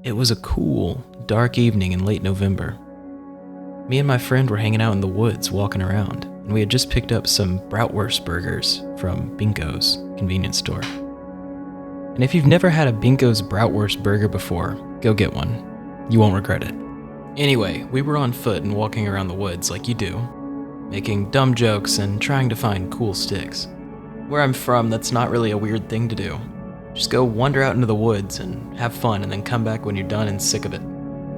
It was a cool, dark evening in late November. Me and my friend were hanging out in the woods walking around, and we had just picked up some bratwurst burgers from Binco's convenience store. And if you've never had a Binco's bratwurst burger before, go get one. You won't regret it. Anyway, we were on foot and walking around the woods like you do, making dumb jokes and trying to find cool sticks. Where I'm from, that's not really a weird thing to do. Just go wander out into the woods and have fun and then come back when you're done and sick of it.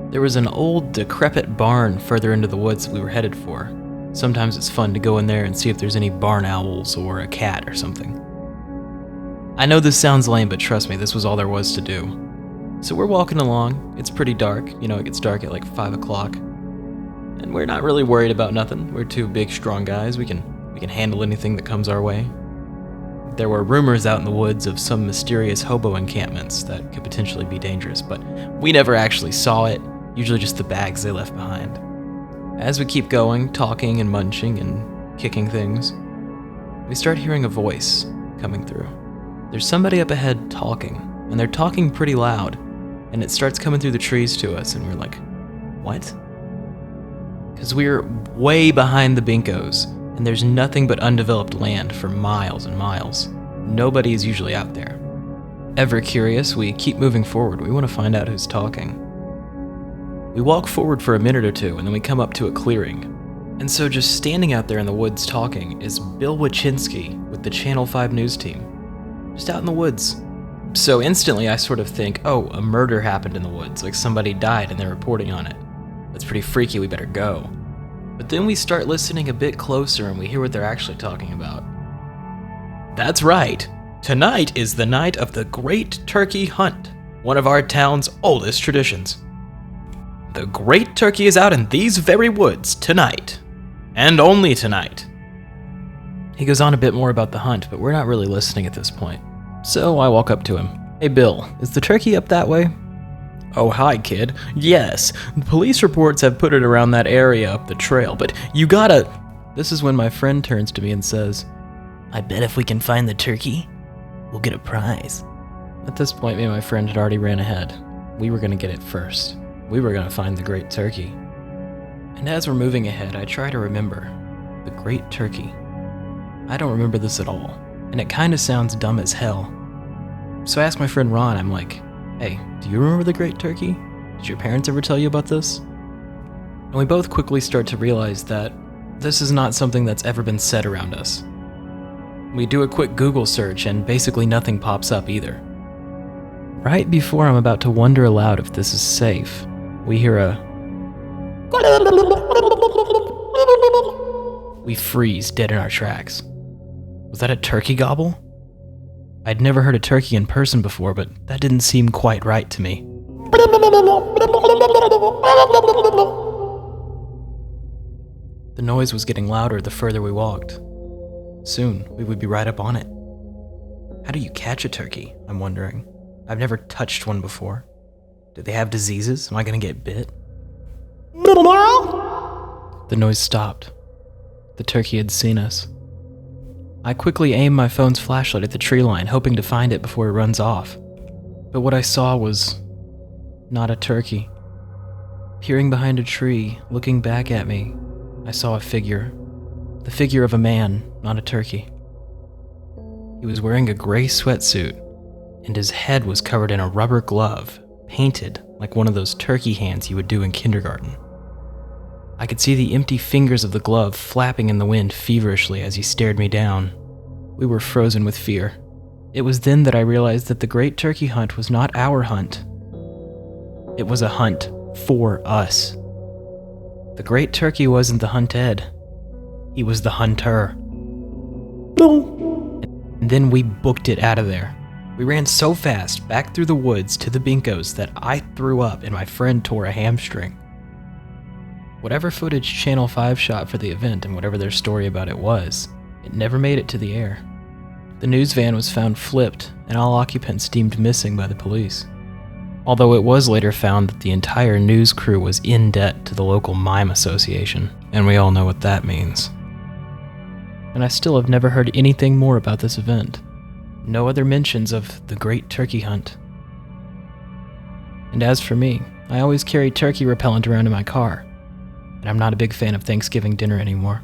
There was an old, decrepit barn further into the woods that we were headed for. Sometimes it's fun to go in there and see if there's any barn owls or a cat or something. I know this sounds lame, but trust me, this was all there was to do. So we're walking along. It's pretty dark. It gets dark at like 5 o'clock. And we're not really worried about nothing. We're two big, strong guys. We can handle anything that comes our way. There were rumors out in the woods of some mysterious hobo encampments that could potentially be dangerous, but we never actually saw it, usually just the bags they left behind. As we keep going, talking and munching and kicking things, we start hearing a voice coming through. There's somebody up ahead talking, and they're talking pretty loud, and it starts coming through the trees to us, and we're like, what? Because we're way behind the Bincos, and there's nothing but undeveloped land for miles and miles. Nobody is usually out there. Ever curious, we keep moving forward. We want to find out who's talking. We walk forward for a minute or two, and then we come up to a clearing. And so just standing out there in the woods talking is Bill Wachinski with the Channel 5 news team. Just out in the woods. So instantly I sort of think, oh, a murder happened in the woods, like somebody died and they're reporting on it. That's pretty freaky, we better go. But then we start listening a bit closer and we hear what they're actually talking about. That's right. Tonight is the night of the Great Turkey Hunt, one of our town's oldest traditions. The Great Turkey is out in these very woods tonight, and only tonight. He goes on a bit more about the hunt, but we're not really listening at this point. So I walk up to him. Hey Bill, is the turkey up that way? Oh, hi, kid. Yes, police reports have put it around that area up the trail, but you gotta... This is when my friend turns to me and says, I bet if we can find the turkey, we'll get a prize. At this point, me and my friend had already ran ahead. We were gonna get it first. We were gonna find the Great Turkey. And as we're moving ahead, I try to remember the Great Turkey. I don't remember this at all, and it kinda sounds dumb as hell. So I ask my friend Ron, I'm like, hey, do you remember the Great Turkey? Did your parents ever tell you about this? And we both quickly start to realize that this is not something that's ever been said around us. We do a quick Google search and basically nothing pops up either. Right before I'm about to wonder aloud if this is safe, we hear a... We freeze dead in our tracks. Was that a turkey gobble? I'd never heard a turkey in person before, but that didn't seem quite right to me. The noise was getting louder the further we walked. Soon, we would be right up on it. How do you catch a turkey? I'm wondering. I've never touched one before. Do they have diseases? Am I gonna get bit? The noise stopped. The turkey had seen us. I quickly aimed my phone's flashlight at the tree line, hoping to find it before it runs off. But what I saw was not a turkey. Peering behind a tree, looking back at me, I saw a figure. The figure of a man, not a turkey. He was wearing a gray sweatsuit, and his head was covered in a rubber glove, painted like one of those turkey hands you would do in kindergarten. I could see the empty fingers of the glove flapping in the wind feverishly as he stared me down. We were frozen with fear. It was then that I realized that the Great Turkey Hunt was not our hunt. It was a hunt for us. The Great Turkey wasn't the hunted. He was the hunter. And then we booked it out of there. We ran so fast back through the woods to the Bincos that I threw up and my friend tore a hamstring. Whatever footage Channel 5 shot for the event and whatever their story about it was, it never made it to the air. The news van was found flipped and all occupants deemed missing by the police. Although it was later found that the entire news crew was in debt to the local mime association, and we all know what that means. And I still have never heard anything more about this event. No other mentions of the Great Turkey Hunt. And as for me, I always carry turkey repellent around in my car, and I'm not a big fan of Thanksgiving dinner anymore.